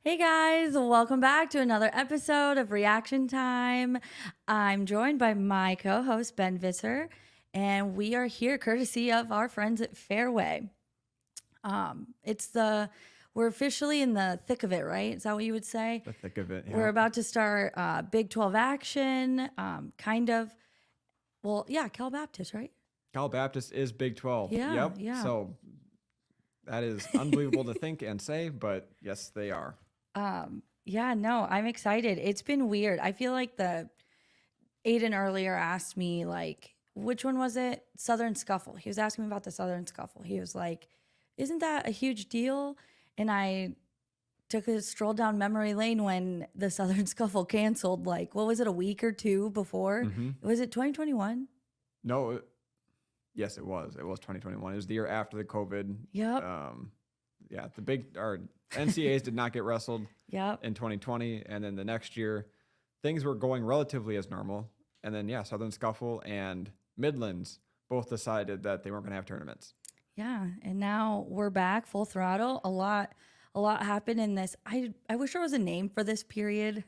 Hey guys, welcome back to another episode of Reaction Time. I'm joined by my co-host Ben Visser, and we are here courtesy of our friends at Fairway. It's we're officially in the thick of it, right? Is that what you would say? The thick of it. Yeah. We're about to start Big 12 action, kind of. Well, yeah, Cal Baptist, right? Cal Baptist is Big 12. Yeah, Yep. yeah. So that is unbelievable to think and say, but yes, they are. Yeah, no, I'm excited. It's been weird. I feel like Aiden earlier asked me, like, which one was it? Southern Scuffle. He was asking me about the Southern Scuffle. He was like, isn't that a huge deal? And I took a stroll down memory lane when the Southern Scuffle canceled, like, what was it, a week or two before? Was it 2021? No. Yes, it was. It was 2021. It was the year after the COVID. Yep. Yeah, our NCAAs did not get wrestled Yep. in 2020. And then the next year, things were going relatively as normal. And then, yeah, Southern Scuffle and Midlands both decided that they weren't going to have tournaments. Yeah, and now we're back full throttle. A lot happened in this. I wish there was a name for this period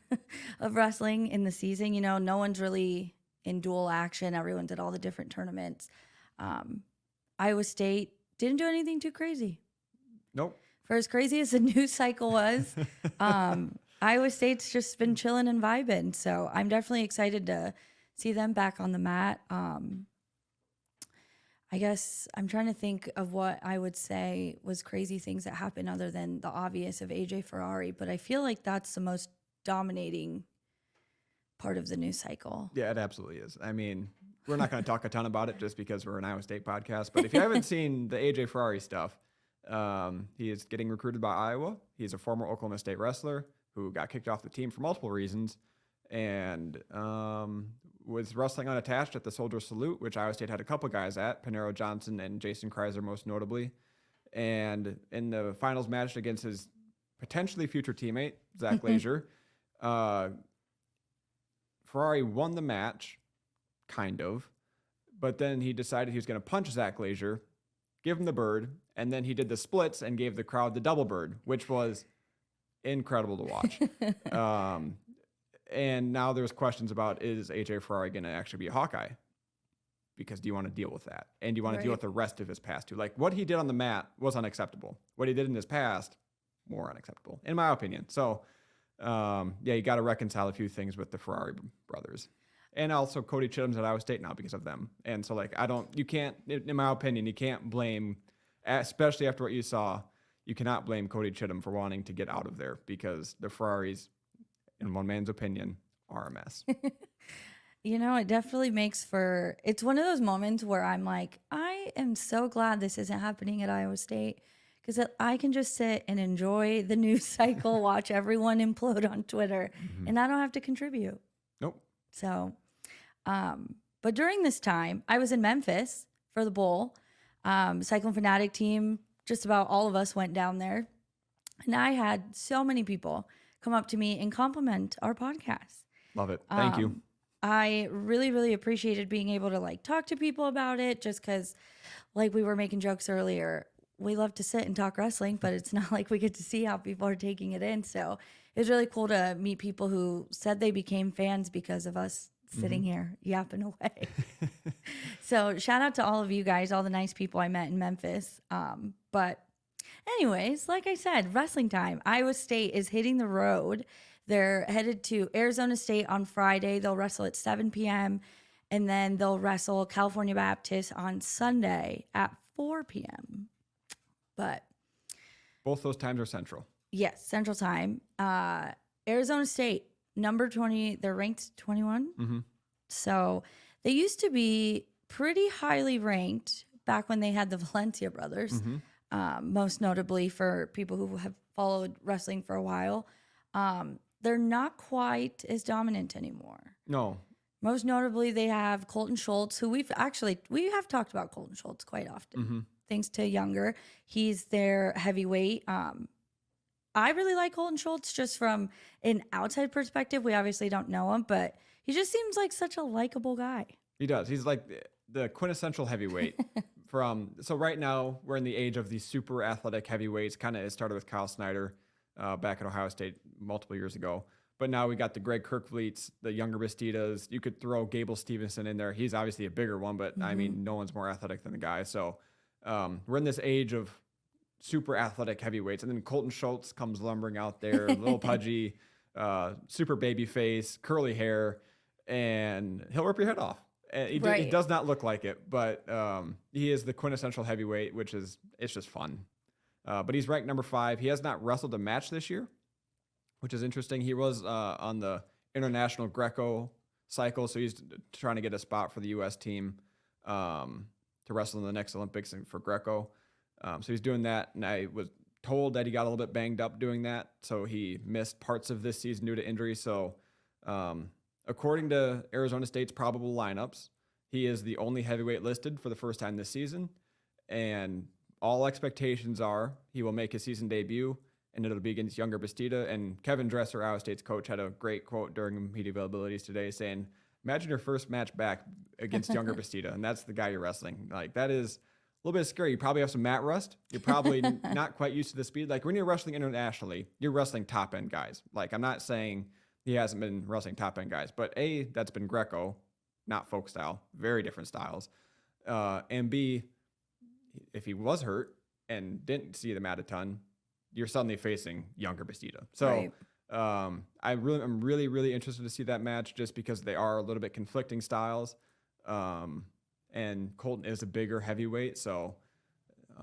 of wrestling in the season. You know, no one's really in dual action. Everyone's at all the different tournaments. Iowa State didn't do anything too crazy. Nope. For as crazy as the news cycle was, Iowa State's just been chilling and vibing. So I'm definitely excited to see them back on the mat. I guess I'm trying to think of what I would say was crazy things that happened other than the obvious of AJ Ferrari, but I feel like that's the most dominating part of the news cycle. Yeah, it absolutely is. I mean, we're not going to talk a ton about it just because we're an Iowa State podcast, but if you haven't seen the AJ Ferrari stuff, he is getting recruited by Iowa. He's a former Oklahoma State wrestler who got kicked off the team for multiple reasons and was wrestling unattached at the Soldier Salute, which Iowa State had a couple guys at, Panero Johnson and Jason Kreiser most notably. And in the finals match against his potentially future teammate, Zach Glazier, Ferrari won the match, kind of, but then he decided he was going to punch Zach Glazier, give him the bird, and then he did the splits and gave the crowd the double bird, which was incredible to watch. And now there's questions about, is AJ Ferrari going to actually be a Hawkeye? Because do you want to deal with that? And do you want to deal with the rest of his past too? Like, what he did on the mat was unacceptable. What he did in his past, more unacceptable, in my opinion. So, yeah, you got to reconcile a few things with the Ferrari brothers. And also Cody Chittum's at Iowa State now because of them. And so, like, you can't, in my opinion, you can't blame, especially after what you saw, you cannot blame Cody Chittum for wanting to get out of there because the Ferraris, in one man's opinion, are a mess. You know, it definitely makes for, it's one of those moments where I'm like, I am so glad this isn't happening at Iowa State because I can just sit and enjoy the news cycle, watch everyone implode on Twitter, and I don't have to contribute. Nope. So, but during this time, I was in Memphis for the bowl. Cyclone Fanatic team, just about all of us went down there. And I had so many people come up to me and compliment our podcast. Love it. Thank you. I really, really appreciated being able to like talk to people about it just because, like we were making jokes earlier, we love to sit and talk wrestling, but it's not like we get to see how people are taking it in. So it was really cool to meet people who said they became fans because of us sitting here yapping away. So shout out to all of you guys, all the nice people I met in Memphis. But anyways, like I said, wrestling time. Iowa State is hitting the road. They're headed to Arizona State on Friday. They'll wrestle at 7 p.m. And then they'll wrestle California Baptist on Sunday at 4 p.m. But both those times are central. Yes, Central Time. Arizona State, number 20, they're ranked 21. So they used to be pretty highly ranked back when they had the Valencia brothers, most notably for people who have followed wrestling for a while. They're not quite as dominant anymore. No. Most notably, they have Colton Schultz, who we have talked about Colton Schultz quite often. Thanks to Younger. He's their heavyweight. I really like Colton Schultz just from an outside perspective. We obviously don't know him, but he just seems like such a likable guy. He does. He's like the quintessential heavyweight. So right now we're in the age of the super athletic heavyweights. Kind of it started with Kyle Snyder. back at Ohio State multiple years ago. But now we got the Greg Kirkfleets, the younger Bastidas. You could throw Gable Stevenson in there. He's obviously a bigger one, but I mean, no one's more athletic than the guy. So we're in this age of super athletic heavyweights. And then Colton Schultz comes lumbering out there, a little pudgy, super baby face, curly hair, and he'll rip your head off. And he does not look like it, but he is the quintessential heavyweight, it's just fun. But he's ranked number 5. He has not wrestled a match this year, which is interesting. He was on the international Greco cycle, so he's trying to get a spot for the U.S. team to wrestle in the next Olympics for Greco. So he's doing that, and I was told that he got a little bit banged up doing that, so he missed parts of this season due to injury. So according to Arizona State's probable lineups, he is the only heavyweight listed for the first time this season, and all expectations are he will make his season debut, and it'll be against younger Bastida. And Kevin Dresser, Iowa State's coach, had a great quote during media availabilities today saying, imagine your first match back against younger Bastida, and that's the guy you're wrestling. Like, that is a little bit scary. You probably have some mat rust. You're probably not quite used to the speed. Like, when you're wrestling internationally, you're wrestling top-end guys. Like, I'm not saying he hasn't been wrestling top-end guys, but A, that's been Greco, not folk style, very different styles. And B, if he was hurt and didn't see the mat a ton, you're suddenly facing younger Bastida. So I'm really, really interested to see that match just because they are a little bit conflicting styles. And Colton is a bigger heavyweight, so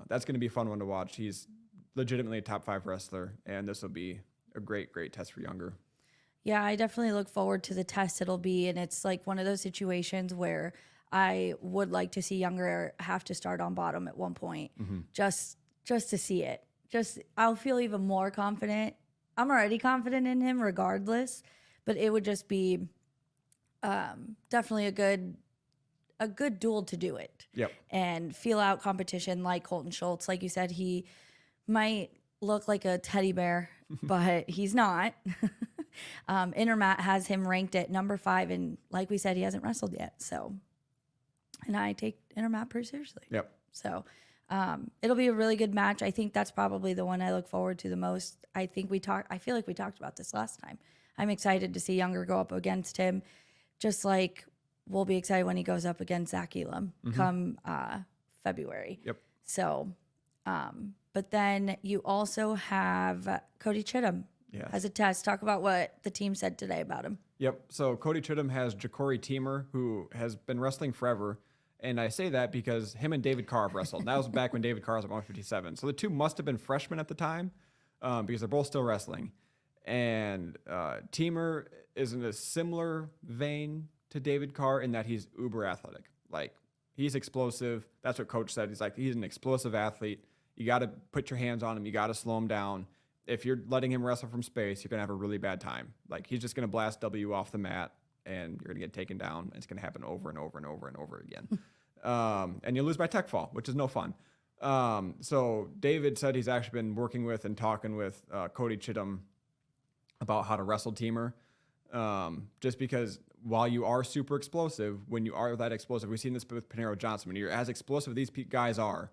that's going to be a fun one to watch. He's legitimately a top 5 wrestler, and this will be a great, great test for Younger. Yeah, I definitely look forward to the test it'll be, and it's like one of those situations where I would like to see Younger have to start on bottom at one point, just to see it. I'll feel even more confident. I'm already confident in him regardless, but it would just be definitely a good duel to do it. Yep. And feel out competition like Colton Schultz. Like you said, he might look like a teddy bear, but he's not. Intermat has him ranked at number 5, and like we said, he hasn't wrestled yet. So, and I take Intermat pretty seriously. Yep. So it'll be a really good match. I think that's probably the one I look forward to the most. I feel like we talked about this last time. I'm excited to see Younger go up against him, just like we'll be excited when he goes up against Zach Elam come February. Yep. So, but then you also have Cody Chittum as a test. Talk about what the team said today about him. Yep. So Cody Chittum has Ja'Cory Teamer, who has been wrestling forever. And I say that because him and David Carr have wrestled. And that was back when David Carr was at 157. So the two must have been freshmen at the time because they're both still wrestling. And Teamer is in a similar vein to David Carr in that he's uber athletic. Like, he's explosive. That's what coach said. He's an explosive athlete. You got to put your hands on him. You got to slow him down. If you're letting him wrestle from space, you're going to have a really bad time. Like, he's just going to blast W off the mat, and you're going to get taken down. It's going to happen over and over and over and over again. And you lose by tech fall, which is no fun. So David said he's actually been working with and talking with Cody Chittum about how to wrestle Teamer. Just because while you are super explosive, when you are that explosive, we've seen this with Panero Johnson, when you're as explosive as these guys are,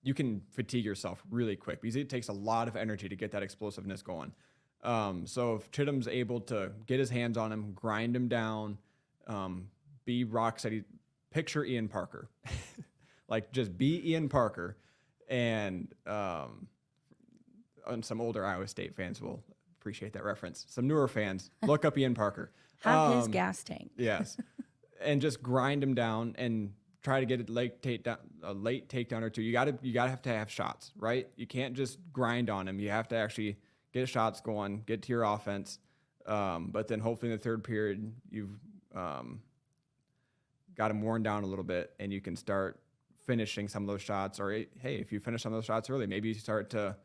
you can fatigue yourself really quick because it takes a lot of energy to get that explosiveness going. So if Chittum's able to get his hands on him, grind him down, be rock steady, picture Ian Parker. Like, just be Ian Parker. And some older Iowa State fans will appreciate that reference. Some newer fans, look up Ian Parker. Have his gas tank. Yes. And just grind him down and try to get a late takedown or two. You gotta have to have shots, right? You can't just grind on him. You have to actually get shots going, get to your offense. But then hopefully in the third period, you've got him worn down a little bit and you can start finishing some of those shots. Or, hey, if you finish some of those shots early, maybe you start to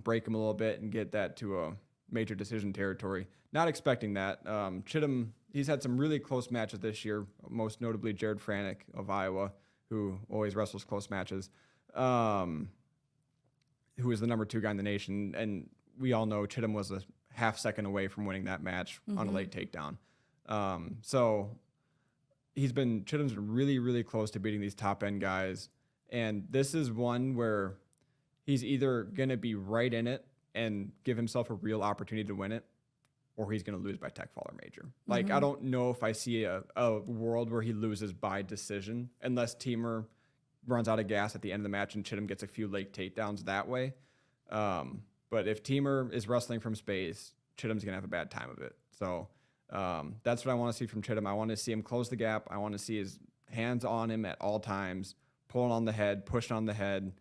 break them a little bit and get that to a major decision territory. Not expecting that. Chittum, he's had some really close matches this year, most notably Jared Franek of Iowa, who always wrestles close matches, who is the number 2 guy in the nation. And we all know Chittum was a half second away from winning that match on a late takedown. So Chittum's been really, really close to beating these top end guys. And this is one where he's either going to be right in it and give himself a real opportunity to win it, or he's going to lose by tech fall or major. Like, I don't know if I see a world where he loses by decision unless Teamer runs out of gas at the end of the match and Chittum gets a few late takedowns that way. But if Teamer is wrestling from space, Chittum's going to have a bad time of it. So that's what I want to see from Chittum. I want to see him close the gap. I want to see his hands on him at all times, pulling on the head, pushing on the head,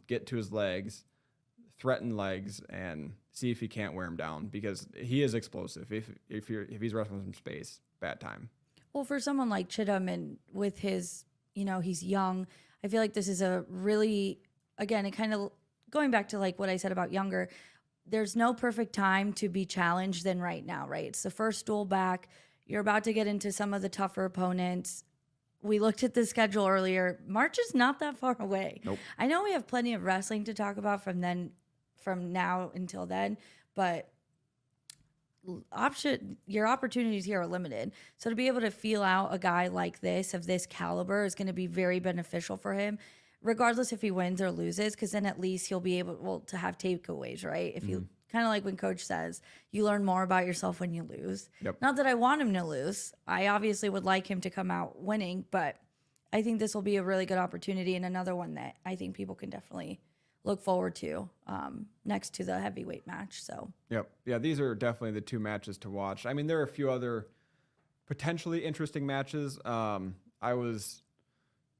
get to his legs, threaten legs, and see if he can't wear him down, because he is explosive. If he's wrestling from space, bad time. Well, for someone like Chittum, and with his, he's young, I feel like this is a really, again, it kind of going back to like what I said about younger, there's no perfect time to be challenged than right now, right? It's the first duel back. You're about to get into some of the tougher opponents. We looked at the schedule earlier. March is not that far away. Nope. I know we have plenty of wrestling to talk about from now until then, but your opportunities here are limited. So to be able to feel out a guy like this, of this caliber, is going to be very beneficial for him, regardless if he wins or loses, because then at least he'll be able to have takeaways, right? If you kind of like when Coach says, you learn more about yourself when you lose. Yep. Not that I want him to lose. I obviously would like him to come out winning, but I think this will be a really good opportunity, and another one that I think people can definitely look forward to next to the heavyweight match. So yep. Yeah, these are definitely the two matches to watch. I mean, there are a few other potentially interesting matches. I was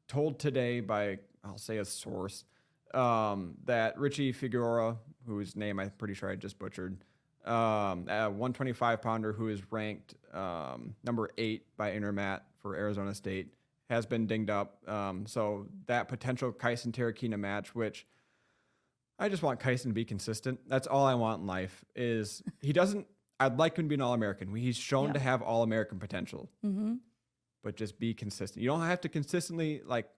told today by, I'll say a source, that Richie Figueroa, whose name I'm pretty sure I just butchered, a 125 pounder who is ranked number 8 by Intermat for Arizona State, has been dinged up. So that potential Kysen Terukina match, which I just want Kysen to be consistent. That's all I want in life. Is he doesn't? I'd like him to be an All-American. He's shown to have All-American potential, but just be consistent. You don't have to consistently, like,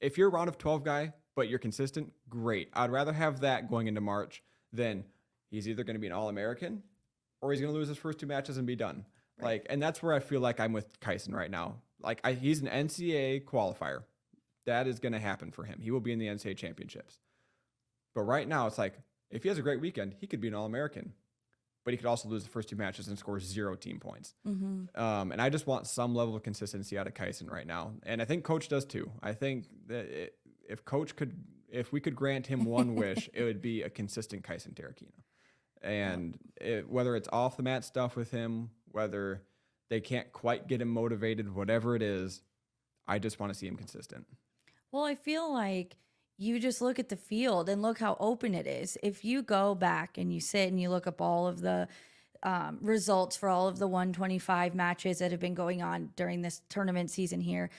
if you're a round of 12 guy, but you're consistent, great. I'd rather have that going into March than he's either going to be an All-American or he's going to lose his first 2 matches and be done. Right. Like, and that's where I feel like I'm with Kysen right now. Like, he's an NCAA qualifier. That is going to happen for him. He will be in the NCAA championships. But right now, it's like, if he has a great weekend, he could be an All-American. But he could also lose the first 2 matches and score 0 team points. And I just want some level of consistency out of Kysen right now. And I think Coach does too. I think that if we could grant him one wish, it would be a consistent Kysen Terukina. And whether it's off the mat stuff with him, whether they can't quite get him motivated, whatever it is, I just want to see him consistent. Well, I feel like you just look at the field and look how open it is. If you go back and you sit and you look up all of the results for all of the 125 matches that have been going on during this tournament season here,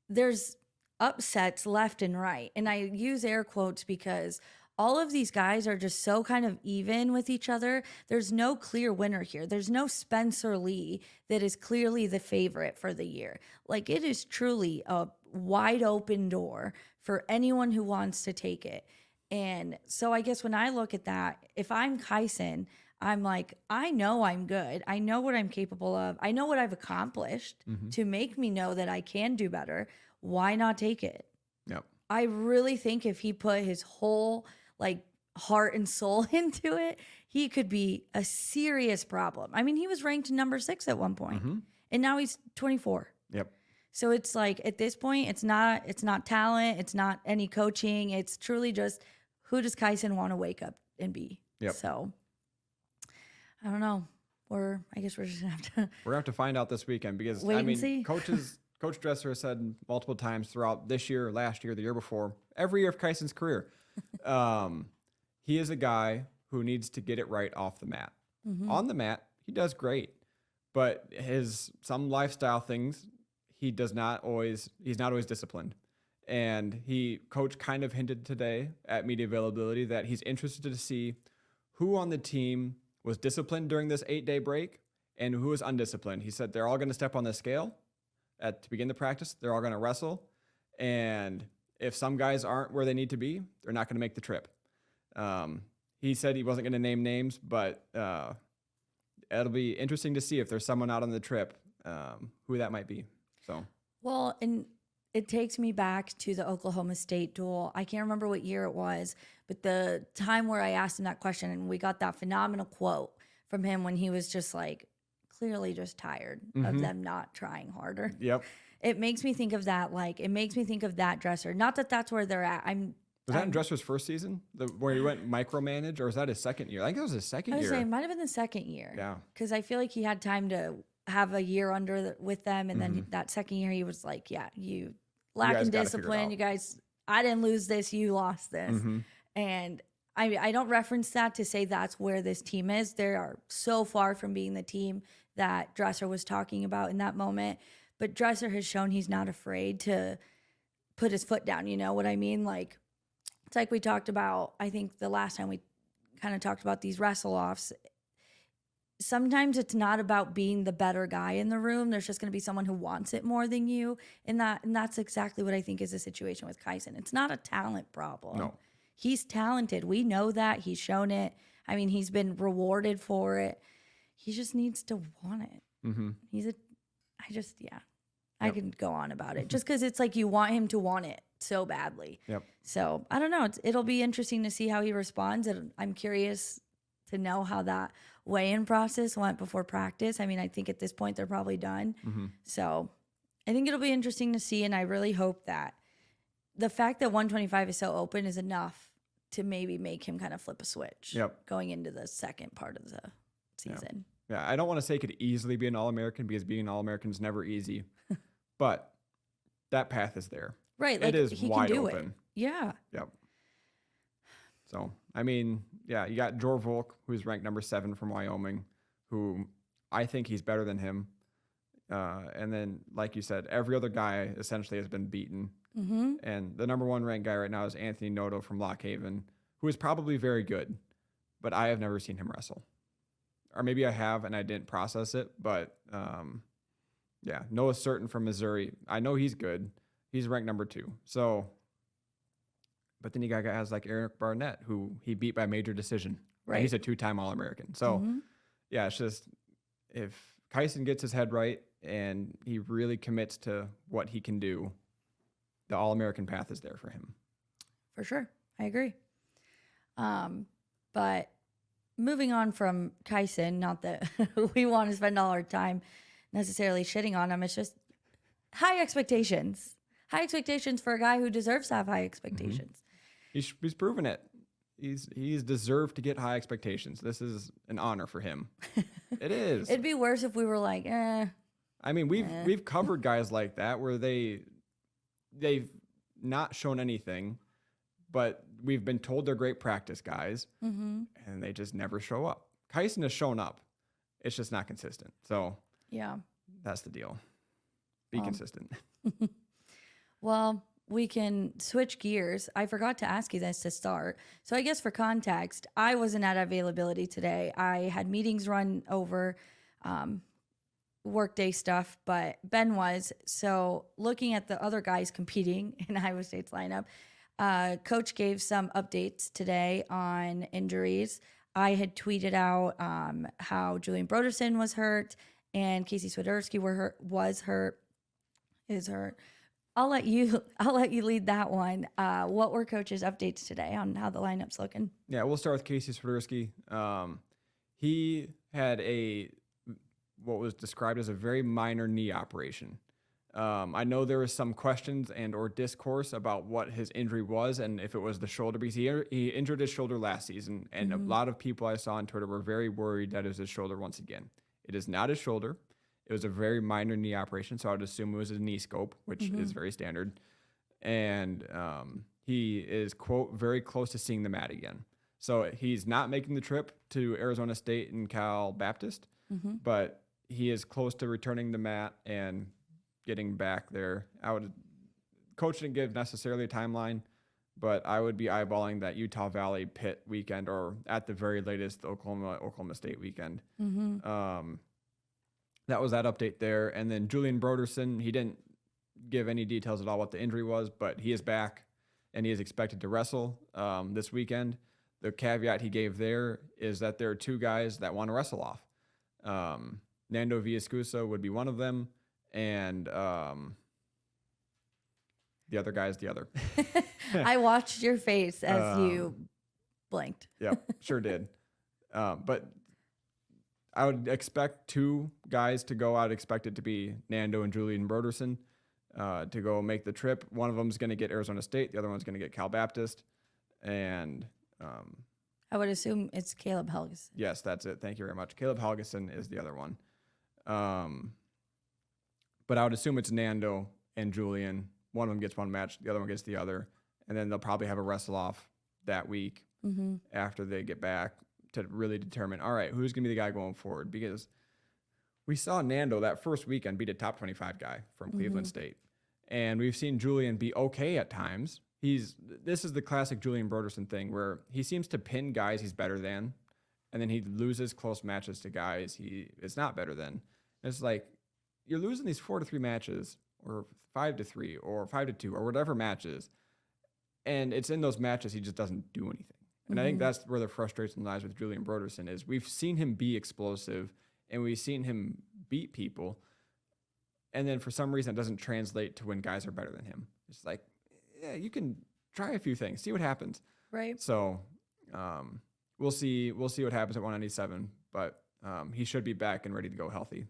there's upsets left and right. And I use air quotes because all of these guys are just so kind of even with each other. There's no clear winner here. There's no Spencer Lee that is clearly the favorite for the year. Like, it is truly a wide open door for anyone who wants to take it. And so I guess when I look at that, if I'm Kysen, I'm like, I know I'm good. I know what I'm capable of. I know what I've accomplished to make me know that I can do better. Why not take it? Yep. I really think if he put his whole heart and soul into it, he could be a serious problem. I mean, he was ranked number 6 at one point, and now he's 24. Yep. So it's like, at this point, it's not talent, it's not any coaching. It's truly just, who does Kysen want to wake up and be? Yep. So I don't know. I guess we're just gonna have to. We're gonna have to find out this weekend, because wait and see. Coach Dresser has said multiple times throughout this year, last year, the year before, every year of Kysen's career, he is a guy who needs to get it right off the mat. On the mat, he does great, but some lifestyle things, he's not always disciplined. And Coach kind of hinted today at media availability that he's interested to see who on the team was disciplined during this 8-day break and who was undisciplined. He said they're all going to step on the scale to begin the practice. They're all going to wrestle. And if some guys aren't where they need to be, they're not going to make the trip. He said he wasn't going to name names, but it'll be interesting to see if there's someone out on the trip, who that might be. So, well, and it takes me back to the Oklahoma State duel. I can't remember what year it was, but the time where I asked him that question and we got that phenomenal quote from him when he was just like clearly just tired of them not trying harder. Yep. It makes me think of that. Like, it makes me think of that dresser. Not that that's where they're at. Was that in Dresser's first season, where he went micromanage, or was that his second year? I think it was his second I was year. saying it might have been the second year. Yeah. Because I feel like he had time to have a year with them, and then that second year he was like, "Yeah, you lacking discipline. You guys, I didn't lose this. You lost this." And I don't reference that to say that's where this team is. They are so far from being the team that Dresser was talking about in that moment. But Dresser has shown he's not afraid to put his foot down. You know what I mean? Like, it's like we talked about, I think the last time we kind of talked about these wrestle-offs. Sometimes it's not about being the better guy in the room. There's just going to be someone who wants it more than you. And that's exactly what I think is the situation with Kysen. It's not a talent problem. No. He's talented. We know that. He's shown it. I mean, he's been rewarded for it. He just needs to want it. I can go on about it just because it's like you want him to want it so badly. Yep. So I don't know. It'll be interesting to see how he responds. And I'm curious to know how that weigh-in process went before practice. I mean, I think at this point they're probably done. So I think it'll be interesting to see. And I really hope that the fact that 125 is so open is enough to maybe make him kind of flip a switch going into the second part of the season. Yeah, I don't want to say it could easily be an All-American because being an All-American is never easy. But that path is there. Right. Like, it is he wide can do open. It. Yeah. Yep. So, I mean, yeah, you got Jor Volk, who's ranked number 7 from Wyoming, who I think he's better than him. And then, like you said, every other guy essentially has been beaten. And the number 1 ranked guy right now is Anthony Noto from Lock Haven, who is probably very good, but I have never seen him wrestle. Or maybe I have and I didn't process it, but yeah, Noah Certain from Missouri. I know he's good. He's ranked number 2. So, but then you got guys like Eric Barnett, who he beat by major decision. Right. And he's a 2-time All-American. So, yeah, it's just if Kysen gets his head right and he really commits to what he can do, the All-American path is there for him. For sure. I agree. But moving on from Kysen, not that we want to spend all our time necessarily shitting on him, it's just high expectations. High expectations for a guy who deserves to have high expectations. He's proven it. He's deserved to get high expectations. This is an honor for him. It is. It'd be worse if we were like, I mean, we've covered guys like that where they've not shown anything, but we've been told they're great practice guys, and they just never show up. Kysen has shown up. It's just not consistent. So yeah, that's the deal. Be consistent. Well, we can switch gears. I forgot to ask you this to start. So I guess for context, I wasn't at availability today. I had meetings run over, workday stuff, but Ben was. So looking at the other guys competing in Iowa State's lineup, Coach gave some updates today on injuries. I had tweeted out how Julian Broderson was hurt and Casey Swiderski is hurt. I'll let you lead that one. What were Coach's updates today on how the lineup's looking? Yeah, we'll start with Casey Swiderski. He had what was described as a very minor knee operation. I know there was some questions and or discourse about what his injury was and if it was the shoulder, because he injured his shoulder last season, and a lot of people I saw on Twitter were very worried that it was his shoulder once again. It is not his shoulder. It was a very minor knee operation, so I would assume it was a knee scope, which is very standard. And he is, quote, very close to seeing the mat again. So he's not making the trip to Arizona State and Cal Baptist, but he is close to returning the mat and getting back there. Coach didn't give necessarily a timeline, but I would be eyeballing that Utah Valley Pitt weekend, or at the very latest, the Oklahoma State weekend. That was that update there. And then Julian Broderson, he didn't give any details at all what the injury was, but he is back and he is expected to wrestle this weekend. The caveat he gave there is that there are 2 guys that want to wrestle off. Nando Villascusa would be one of them, and The other guy is the other. I watched your face as you blinked. Yep, sure did. But I would expect two guys to go. I'd expect it to be Nando and Julian Broderson to go make the trip. One of them is going to get Arizona State. The other one's going to get Cal Baptist. And I would assume it's Caleb Helges. yes, that's it. Thank you very much. Caleb Helgeson is the other one. But I would assume it's Nando and Julian. One of them gets one match, the other one gets the other. And then they'll probably have a wrestle off that week after they get back to really determine, all right, who's going to be the guy going forward? Because we saw Nando that first weekend beat a top 25 guy from Cleveland State. And we've seen Julian be okay at times. This is the classic Julian Broderson thing where he seems to pin guys he's better than, and then he loses close matches to guys he is not better than. It's like you're losing these 4-3 matches or 5-3 or 5-2 or whatever matches, and it's in those matches he just doesn't do anything. And I think that's where the frustration lies with Julian Broderson is we've seen him be explosive and we've seen him beat people, and then for some reason it doesn't translate to when guys are better than him. It's like, yeah, you can try a few things, see what happens. Right. So we'll see what happens at 197, but he should be back and ready to go healthy.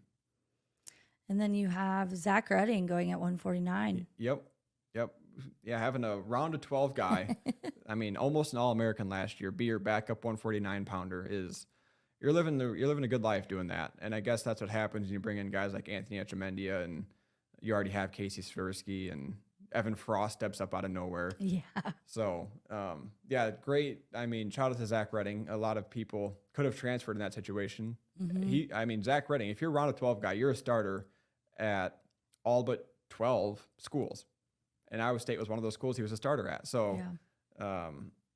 And then you have Zach Redding going at 149. Yep. Yeah, having a round of 12 guy. I mean, almost an All-American last year. Be your backup 149 pounder is you're living a good life doing that. And I guess that's what happens when you bring in guys like Anthony Echemendia, and you already have Casey Swiderski, and Evan Frost steps up out of nowhere. Yeah. So, yeah, great. I mean, shout out to Zach Redding. A lot of people could have transferred in that situation. Zach Redding, if you're a round of 12 guy, you're a starter at all but 12 schools. And Iowa State was one of those schools he was a starter at. So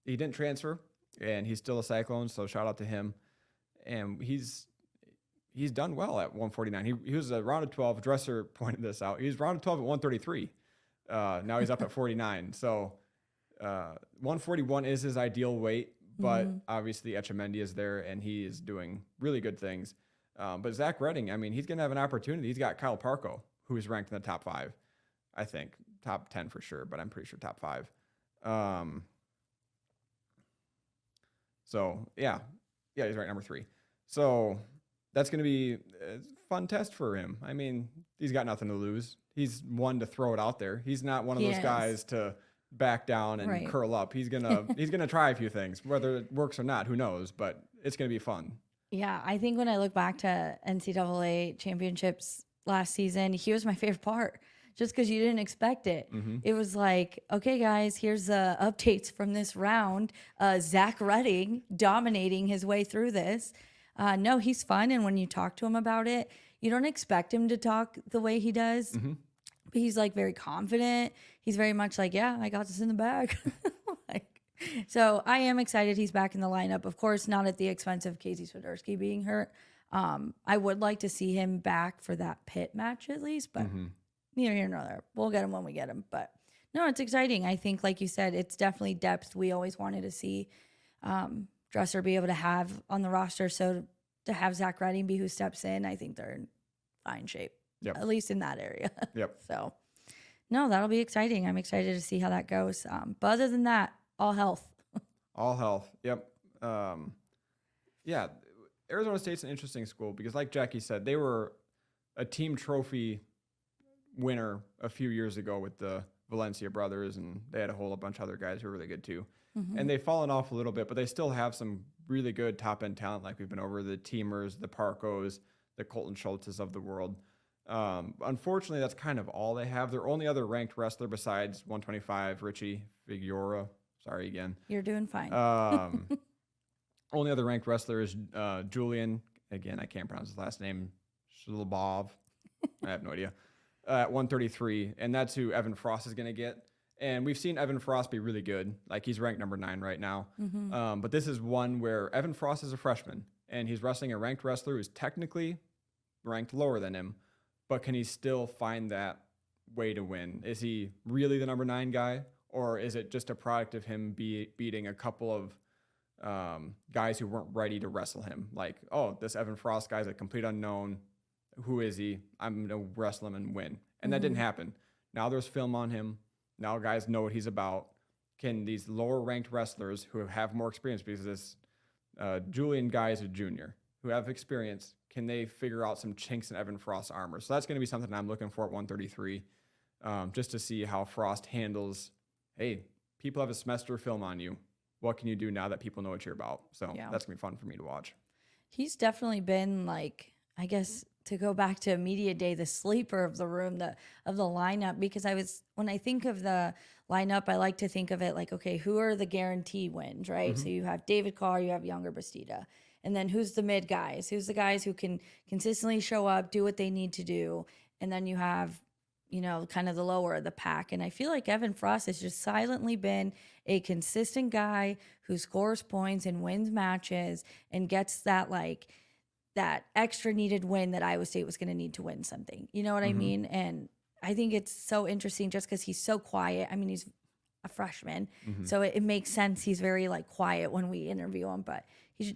he didn't transfer, and he's still a Cyclone, so shout out to him. And he's done well at 149. He was a round of 12. Dresser pointed this out. He was round of 12 at 133. Now he's up at 49. So 141 is his ideal weight, but obviously Echemendia is there, and he is doing really good things. But Zach Redding, I mean, he's going to have an opportunity. He's got Kyle Parko, who is ranked in the top 5, I think. Top 10 for sure, but I'm pretty sure top 5. So, yeah, he's ranked number 3. So that's going to be a fun test for him. I mean, he's got nothing to lose. He's one to throw it out there. He's not one of those guys to back down and curl up. He's gonna try a few things, whether it works or not. Who knows? But it's gonna be fun. Yeah, I think when I look back to NCAA championships last season, he was my favorite part. Just because you didn't expect it. It was like, okay, guys, here's the updates from this round. Zach Redding dominating his way through this. No, he's fun. And when you talk to him about it, you don't expect him to talk the way he does. But he's like very confident. He's very much like, yeah, I got this in the bag. So I am excited he's back in the lineup. Of course, not at the expense of Casey Swiderski being hurt. I would like to see him back for that pit match at least, but neither here nor there. We'll get him when we get him. But no, it's exciting. I think, like you said, it's definitely depth we always wanted to see Dresser be able to have on the roster. So to have Zach Redding be who steps in, I think they're in fine shape, at least in that area. So no, that'll be exciting. I'm excited to see how that goes. But other than that, all health. All health. Yep. Yeah. Arizona State's an interesting school because, like Jackie said, they were a team trophy winner a few years ago with the Valencia brothers, and they had a whole bunch of other guys who were really good too. And they've fallen off a little bit, but they still have some really good top-end talent like we've been over, the Teamers, the Parkos, the Colton Schultzes of the world. Unfortunately, that's kind of all they have. Their only other ranked wrestler besides 125, Richie Figueroa. Sorry again. You're doing fine. Only other ranked wrestler is Julian. Again, I can't pronounce his last name. Shlobov. I have no idea. At 133, and that's who Evan Frost is going to get. And we've seen Evan Frost be really good. Like, he's ranked number 9 right now. But this is one where Evan Frost is a freshman, and he's wrestling a ranked wrestler who's technically ranked lower than him, but can he still find that way to win? Is he really the number 9 guy, or is it just a product of him beating a couple of guys who weren't ready to wrestle him? Like, oh, this Evan Frost guy's a complete unknown. Who is he? I'm going to wrestle him and win. And that didn't happen. Now there's film on him. Now guys know what he's about. Can these lower ranked wrestlers who have more experience, because this Julian guy is a junior, who have experience, can they figure out some chinks in Evan Frost's armor? So that's going to be something I'm looking for at 133, just to see how Frost handles, hey, people have a semester film on you. What can you do now that people know what you're about? So that's going to be fun for me to watch. He's definitely been, like, I guess, to go back to media day, the sleeper of the room, of the lineup, because when I think of the lineup, I like to think of it like, okay, who are the guarantee wins, right? Mm-hmm. So you have David Carr, you have Younger Bastida, and then who's the mid guys? Who's the guys who can consistently show up, do what they need to do, and then you have, you know, kind of the lower of the pack. And I feel like Evan Frost has just silently been a consistent guy who scores points and wins matches and gets that, like, that extra needed win that Iowa State was going to need to win something. You know what I mean? And I think it's so interesting just because he's so quiet. I mean, he's a freshman, so it makes sense. He's very, like, quiet when we interview him, but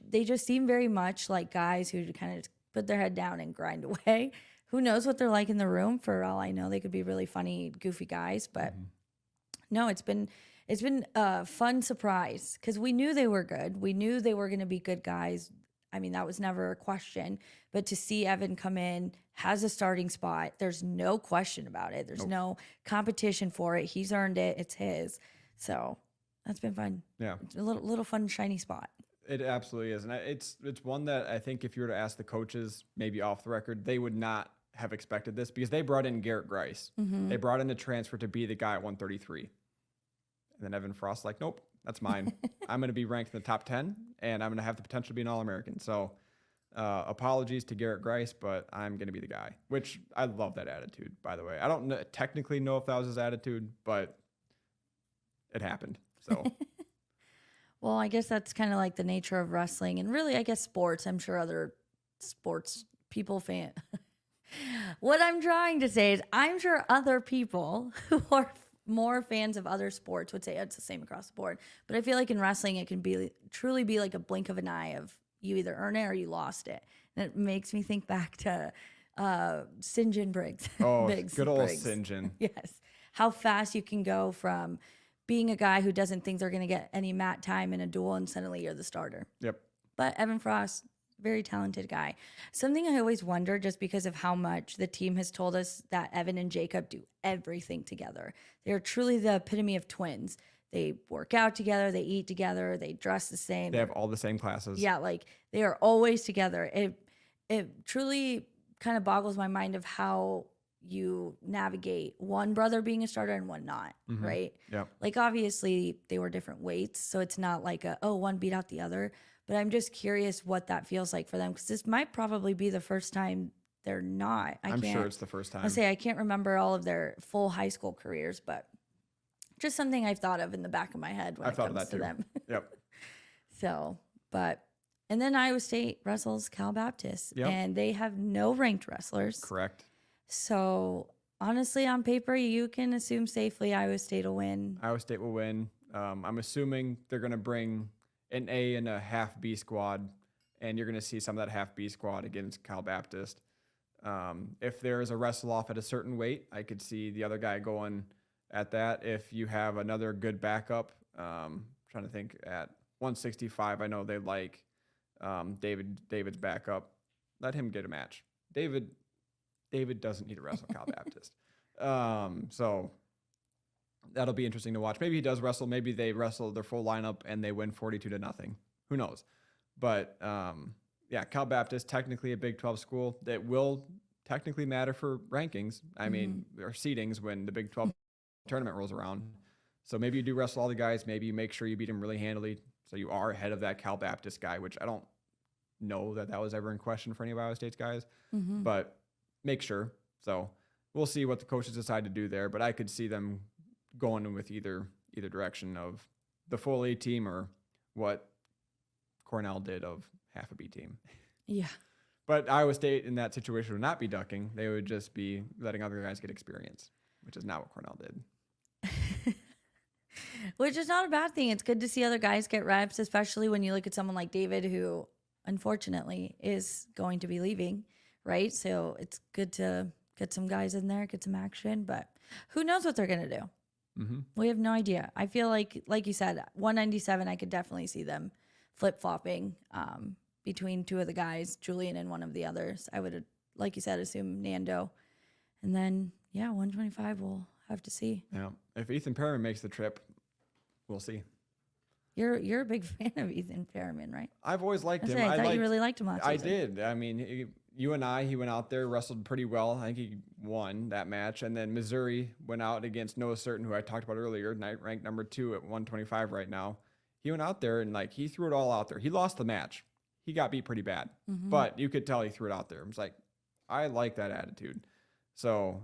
they just seem very much like guys who kind of put their head down and grind away. Who knows what they're like in the room? For all I know, they could be really funny, goofy guys, but no, it's been a fun surprise because we knew they were good. We knew they were going to be good guys. I mean, that was never a question. But to see Evan come in, has a starting spot, there's no question about it. There's no competition for it. He's earned it. It's his. So that's been fun. Yeah. It's a little fun, shiny spot. It absolutely is. And it's one that I think if you were to ask the coaches, maybe off the record, they would not have expected this because they brought in Garrett Grice. They brought in a transfer to be the guy at 133. And then Evan Frost, like, nope, that's mine. I'm going to be ranked in the top 10, and I'm going to have the potential to be an All-American. So apologies to Garrett Grice, but I'm going to be the guy, which I love that attitude, by the way. I don't technically know if that was his attitude, but it happened. So, well, I guess that's kind of like the nature of wrestling and really, I guess, sports. I'm sure other sports people what I'm trying to say is I'm sure other people who are more fans of other sports would say it's the same across the board. But I feel like in wrestling, it can truly be like a blink of an eye of you either earn it or you lost it. And it makes me think back to St. John Briggs. Oh, good old St. John. Yes. How fast you can go from being a guy who doesn't think they're going to get any mat time in a duel and suddenly you're the starter. Yep. But Evan Frost, very talented guy. Something I always wonder, just because of how much the team has told us that Evan and Jacob do everything together. They're truly the epitome of twins. They work out together, they eat together, they dress the same. They have all the same classes. Yeah, like they are always together. It truly kind of boggles my mind of how you navigate one brother being a starter and one not, right? Yeah. Like obviously they were different weights, so it's not like one beat out the other. But I'm just curious what that feels like for them because this might probably be the first time they're not. I'm sure it's the first time. I can't remember all of their full high school careers, but just something I've thought of in the back of my head when it comes to them. Yep. So, and then Iowa State wrestles Cal Baptist, Yep. and they have no ranked wrestlers. Correct. So honestly, on paper, you can assume safely Iowa State will win. Iowa State will win. I'm assuming they're going to bring an A and a half B squad, and you're going to see some of that half B squad against Cal Baptist. If there's a wrestle off at a certain weight, I could see the other guy going at that. If you have another good backup, trying to think at 165, I know they like David's backup. Let him get a match. David doesn't need to wrestle Cal Baptist. So that'll be interesting to watch. Maybe he does wrestle. Maybe they wrestle their full lineup and they win 42-0. Who knows? But yeah, Cal Baptist, technically a Big 12 school that will technically matter for rankings. I mean, or seedings when the Big 12 tournament rolls around. So maybe you do wrestle all the guys. Maybe you make sure you beat them really handily. So you are ahead of that Cal Baptist guy, which I don't know that was ever in question for any of Iowa State's guys, but make sure. So we'll see what the coaches decide to do there, but I could see them going with either direction of the full A team or what Cornell did of half a B team. Yeah. But Iowa State in that situation would not be ducking. They would just be letting other guys get experience, which is not what Cornell did. Which is not a bad thing. It's good to see other guys get reps, especially when you look at someone like David, who unfortunately is going to be leaving, right? So it's good to get some guys in there, get some action, but who knows what they're going to do. We have no idea. I feel like you said, 197, I could definitely see them flip-flopping between two of the guys, Julian and one of the others. I would, like you said, assume Nando. And then, 125, we'll have to see. Yeah. If Ethan Perriman makes the trip, we'll see. You're a big fan of Ethan Perriman, right? I've always liked him. I thought you really liked him last season. I did. I mean, you and he went out there, wrestled pretty well. I think he won that match. And then Missouri went out against Noah Certain, who I talked about earlier, ranked number 2 at 125 right now. He went out there and he threw it all out there. He lost the match. He got beat pretty bad, but you could tell he threw it out there. I was like, I like that attitude. So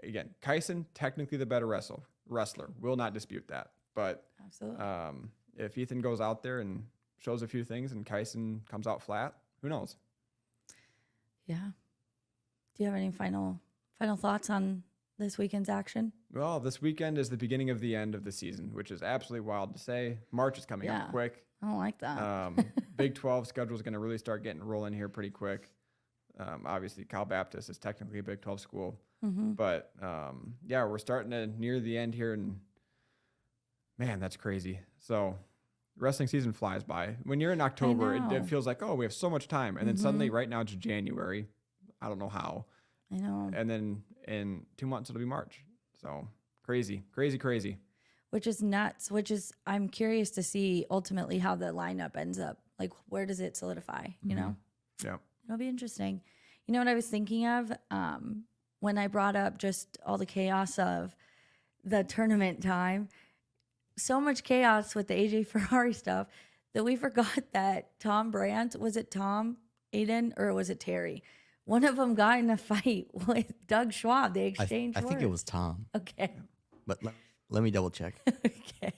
again, Kysen, technically the better wrestler. Will not dispute that. But absolutely. If Ethan goes out there and shows a few things and Kysen comes out flat, who knows? Yeah. Do you have any final thoughts on this weekend's action? Well, this weekend is the beginning of the end of the season, which is absolutely wild to say. March is coming up quick. I don't like that. Big 12 schedule is going to really start getting rolling here pretty quick. Obviously, Cal Baptist is technically a Big 12 school. But, we're starting to near the end here, and, man, that's crazy. So wrestling season flies by. When you're in October, it feels like, oh, we have so much time. And then suddenly, right now, it's January. I don't know how. I know. And then in 2 months, it'll be March. So crazy, crazy, crazy. Which is nuts, I'm curious to see ultimately how the lineup ends up. Like, where does it solidify, you know? Yeah. It'll be interesting. You know what I was thinking of? When I brought up just all the chaos of the tournament time, so much chaos with the AJ Ferrari stuff that we forgot that Tom Brandt, was it Tom, Aiden, or was it Terry? One of them got in a fight with Doug Schwab. They exchanged I think it was Tom. Okay. But let me double check. Okay.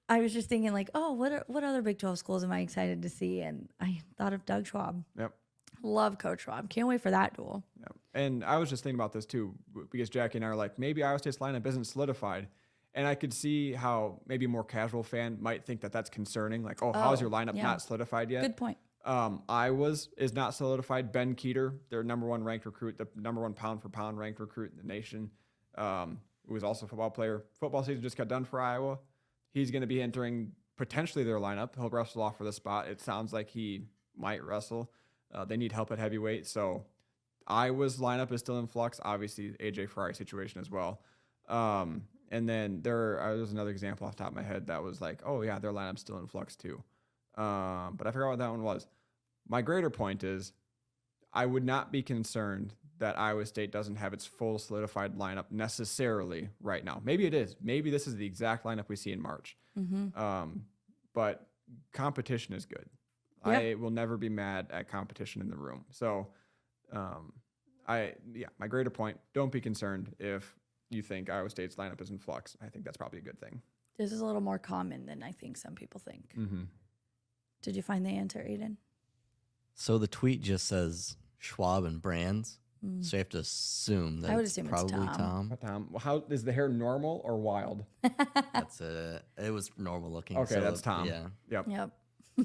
I was just thinking what other Big 12 schools am I excited to see? And I thought of Doug Schwab. Yep. Love Coach Schwab. Can't wait for that duel. Yep. And I was just thinking about this too, because Jackie and I are like, maybe Iowa State's lineup isn't solidified. And I could see how maybe a more casual fan might think that that's concerning. Like, how's your lineup not solidified yet? Good point. Iowa's is not solidified. Ben Keeter, their number 1 ranked recruit, the number 1 pound for pound ranked recruit in the nation, who is also a football player. Football season just got done for Iowa. He's going to be entering potentially their lineup. He'll wrestle off for the spot. It sounds like he might wrestle. They need help at heavyweight. So Iowa's lineup is still in flux. Obviously, AJ Ferrari situation as well. And then there's another example off the top of my head that was like, oh yeah, their lineup's still in flux too. But I forgot what that one was. My greater point is I would not be concerned that Iowa State doesn't have its full solidified lineup necessarily right now. Maybe it is. Maybe this is the exact lineup we see in March. But competition is good. Yeah. I will never be mad at competition in the room. So, my greater point, don't be concerned if you think Iowa State's lineup is in flux. I think that's probably a good thing. This is a little more common than I think some people think. Did you find the answer, Aiden? So the tweet just says Schwab and Brands. So you have to assume that it's probably Tom. Well, how is the hair normal or wild? That's it. It was normal looking. Okay, so that's Tom. Yeah. Yep.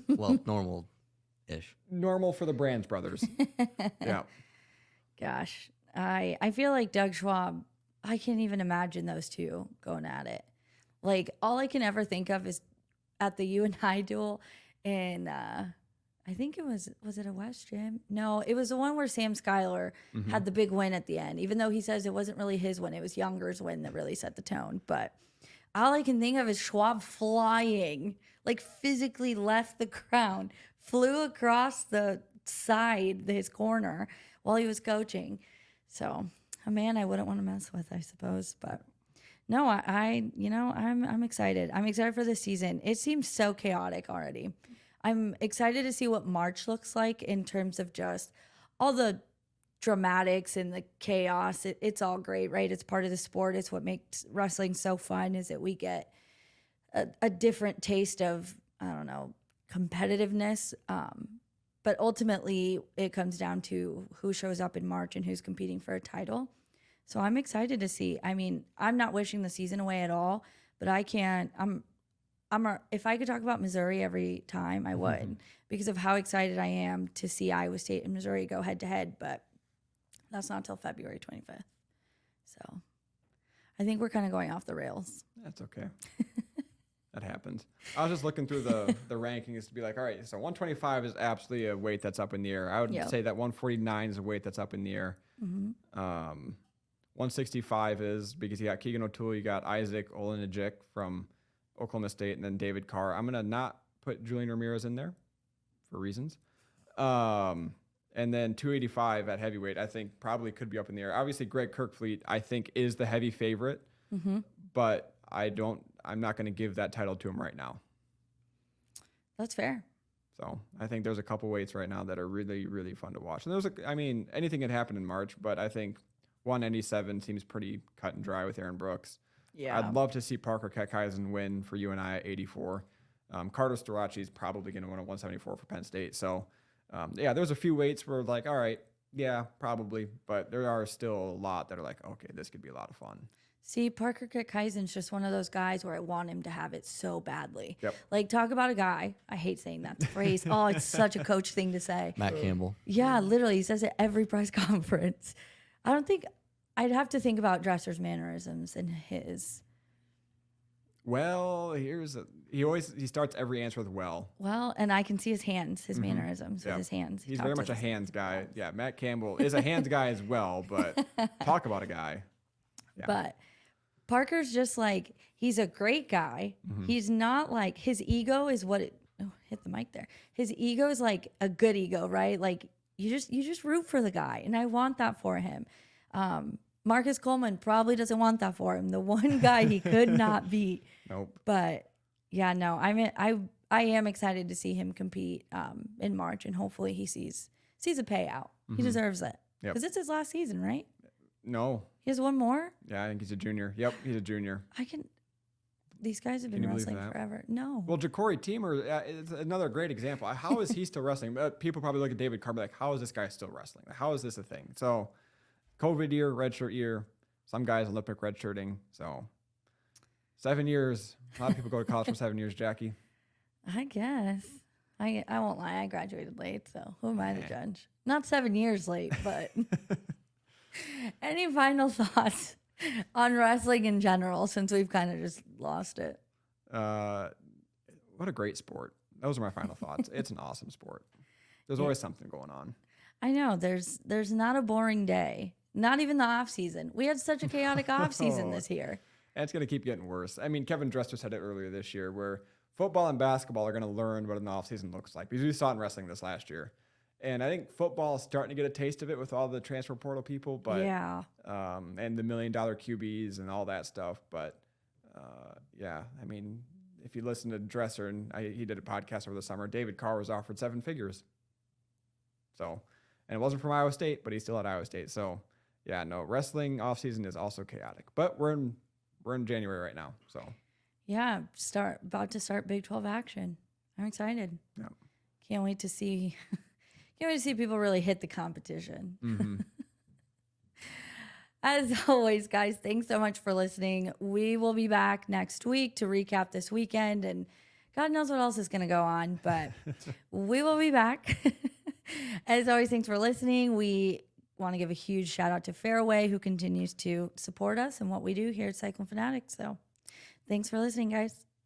Well, normal-ish. Normal for the Brands brothers. Yeah. Gosh, I feel like Doug Schwab, I can't even imagine those two going at it. Like, all I can ever think of is at the UNI duel, and I think it was it a West Gym? No, it was the one where Sam Schuyler had the big win at the end, even though he says it wasn't really his win. It was Younger's win that really set the tone. But all I can think of is Schwab flying, like physically left the ground, flew across the side, his corner, while he was coaching. So a man I wouldn't want to mess with, I suppose. But no, I'm excited. I'm excited for this season. It seems so chaotic already. I'm excited to see what March looks like in terms of just all the dramatics and the chaos. It's all great, right? It's part of the sport. It's what makes wrestling so fun, is that we get a different taste of, I don't know, competitiveness. But ultimately, it comes down to who shows up in March and who's competing for a title. So I'm excited to see. I mean, I'm not wishing the season away at all, but I can't. If I could talk about Missouri every time, I would, because of how excited I am to see Iowa State and Missouri go head to head. But that's not until February 25th. So, I think we're kind of going off the rails. That's okay. That happens. I was just looking through the rankings to be like, all right, so 125 is absolutely a weight that's up in the air. I would say that 149 is a weight that's up in the air. 165 is because you got Keegan O'Toole, you got Isaac Olenijic from Oklahoma State, and then David Carr. I'm going to not put Julian Ramirez in there for reasons. And then 285 at heavyweight, I think probably could be up in the air. Obviously, Greg Kirkfleet, I think, is the heavy favorite, but I'm not going to give that title to him right now. That's fair. So I think there's a couple weights right now that are really, really fun to watch. And anything can happen in March, but I think 197 seems pretty cut and dry with Aaron Brooks. Yeah. I'd love to see Parker Kysen win for you and I at 84. Carter Storace is probably going to win at 174 for Penn State. So, there's a few weights where like, all right, yeah, probably. But there are still a lot that are like, okay, this could be a lot of fun. See, Parker Kysen's just one of those guys where I want him to have it so badly. Yep. Like, talk about a guy. I hate saying that phrase. Oh, it's such a coach thing to say. Matt Campbell. Yeah, literally. He says it every press conference. I don't think I'd have to think about Dresser's mannerisms and his. Well, he starts every answer with well. Well, and I can see his hands, his mannerisms with his hands. He's very much a hands guy. Yeah, Matt Campbell is a hands guy as well, but talk about a guy. Yeah. But Parker's just like, he's a great guy. He's not like, his ego is what it, hit the mic there. His ego is like a good ego, right? Like you just root for the guy. And I want that for him. Marcus Coleman probably doesn't want that for him. The one guy he could not beat. Nope. But yeah, no, I am excited to see him compete in March, and hopefully he sees a payout. He deserves it. Because it's his last season, right? No. He has one more? Yeah, I think he's a junior. Yep, he's a junior. These guys have been wrestling forever. No. Well, Ja'Cory Teamer is another great example. How is he still wrestling? People probably look at David Carr like, how is this guy still wrestling? How is this a thing? So, COVID year, redshirt year. Some guys Olympic redshirting. So, 7 years. A lot of people go to college for 7 years, Jackie. I guess. I won't lie. I graduated late, so who am I to judge? Not 7 years late, but... Any final thoughts on wrestling in general, since we've kind of just lost it? What a great sport. Those are my final thoughts. It's an awesome sport. There's always something going on. I know. There's not a boring day. Not even the off season. We had such a chaotic off season this year. And it's going to keep getting worse. I mean, Kevin Dresser said it earlier this year, where football and basketball are going to learn what an off season looks like, because we saw it in wrestling this last year. And I think football is starting to get a taste of it with all the transfer portal people, but yeah, and the $1 million QBs and all that stuff. But yeah, I mean, if you listen to Dresser, and he did a podcast over the summer, David Carr was offered 7 figures. So, and it wasn't from Iowa State, but he's still at Iowa State. So, yeah, no, wrestling offseason is also chaotic. But we're in January right now, so yeah, about to start Big 12 action. I'm excited. Yeah, can't wait to see. Can't wait to see people really hit the competition. Mm-hmm. As always, guys, thanks so much for listening. We will be back next week to recap this weekend, and God knows what else is going to go on, but we will be back. As always, thanks for listening. We want to give a huge shout out to Fairway, who continues to support us and what we do here at Cyclone Fanatics. So thanks for listening, guys.